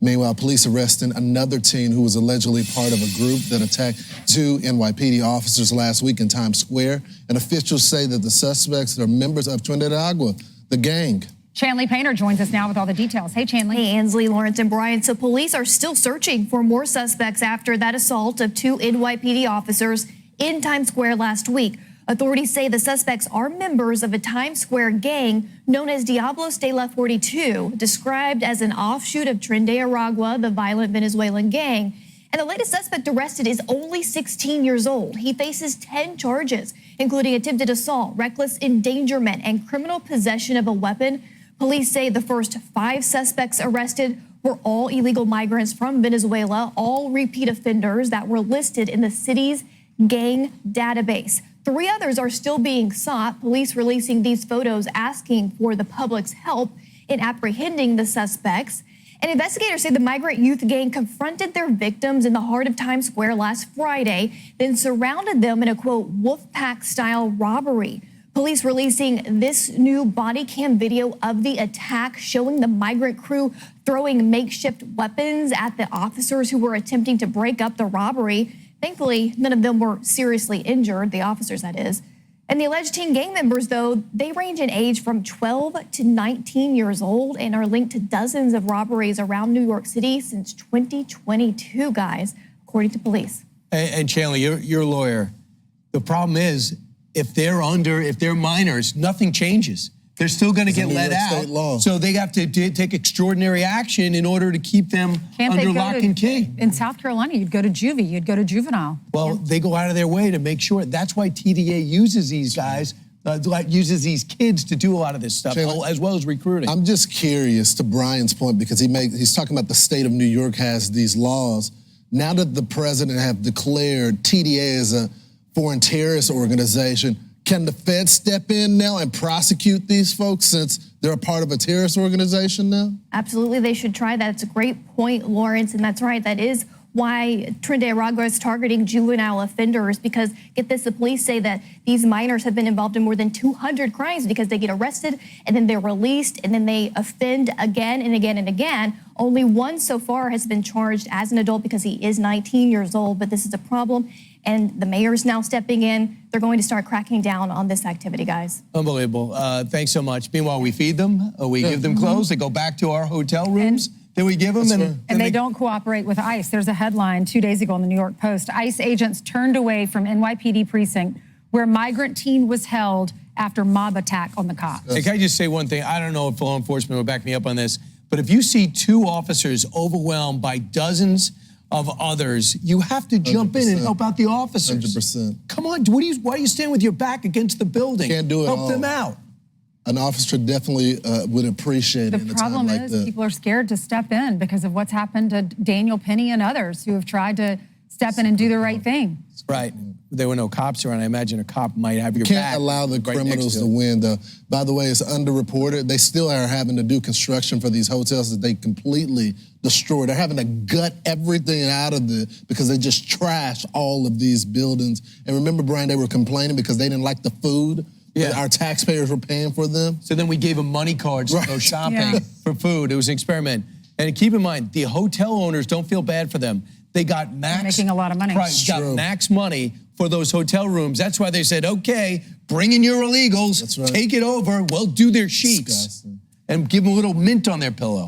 Meanwhile, police arresting another teen who was allegedly part of a group that attacked two NYPD officers last week in Times Square. And officials say that the suspects are members of Tren de Aragua, the gang. Chanley Painter joins us now with all the details. Hey, Chanley. Hey, Ansley, Lawrence, and Brian. So police are still searching for more suspects after that assault of two NYPD officers in Times Square last week. Authorities say the suspects are members of a Times Square gang known as Diablos de la 42, described as an offshoot of Tren de Aragua, the violent Venezuelan gang. And the latest suspect arrested is only 16 years old. He faces 10 charges, including attempted assault, reckless endangerment, and criminal possession of a weapon. Police say the first 5 suspects arrested were all illegal migrants from Venezuela, all repeat offenders that were listed in the city's gang database. 3 others are still being sought, police releasing these photos asking for the public's help in apprehending the suspects. And investigators say the migrant youth gang confronted their victims in the heart of Times Square last Friday, then surrounded them in a, quote, wolf pack style robbery. Police releasing this new body cam video of the attack showing the migrant crew throwing makeshift weapons at the officers who were attempting to break up the robbery. Thankfully, none of them were seriously injured, the officers, that is. And the alleged teen gang members, though, they range in age from 12 to 19 years old and are linked to dozens of robberies around New York City since 2022, guys, according to police. And Chanley, you're a lawyer. The problem is, if they're minors, nothing changes. They're still going to get let out. So they have to take extraordinary action in order to keep them under lock and key. In South Carolina, you'd go to juvie, you'd go to juvenile. Well, they go out of their way to make sure. That's why TDA uses these guys, uses these kids to do a lot of this stuff, as well as recruiting. I'm just curious, to Brian's point, because he's talking about the state of New York has these laws. Now that the president have declared TDA as a foreign terrorist organization, can the Fed step in now and prosecute these folks since they're a part of a terrorist organization now? Absolutely, they should try that. It's a great point, Lawrence, and that's right. That is why Tren de Aragua is targeting juvenile offenders, because, get this, the police say that these minors have been involved in more than 200 crimes because they get arrested and then they're released and then they offend again and again and again. Only one so far has been charged as an adult because he is 19 years old, but this is a problem. And the mayor's now stepping in. They're going to start cracking down on this activity, guys. Unbelievable. Thanks so much. Meanwhile, we feed them. We give them clothes. They go back to our hotel rooms. Then we give them. And they don't cooperate with ICE. There's a headline 2 days ago in the New York Post. ICE agents turned away from NYPD precinct where migrant teen was held after mob attack on the cops. Hey, can I just say one thing? I don't know if law enforcement will back me up on this, but if you see 2 officers overwhelmed by dozens of others, you have to jump in and help out the officers. 100%. Come on, why are you standing with your back against the building? Can't do it. Help them out. An officer definitely would appreciate it in a time like that. The problem is people are scared to step in because of what's happened to Daniel Penny and others who have tried to step in and do the right thing. Right. There were no cops around. I imagine a cop might have your back. Can't allow the criminals to win, though. By the way, it's underreported. They still are having to do construction for these hotels that they completely destroyed. They're having to gut everything out of because they just trashed all of these buildings. And remember, Brian, they were complaining because they didn't like the food. Yeah. Our taxpayers were paying for them. So then we gave them money cards to go shopping for food. It was an experiment. And keep in mind, the hotel owners don't feel bad for them. They got making a lot of money. Got max money for those hotel rooms. That's why they said, okay, bring in your illegals, take it over. We'll do their sheets and give them a little mint on their pillow.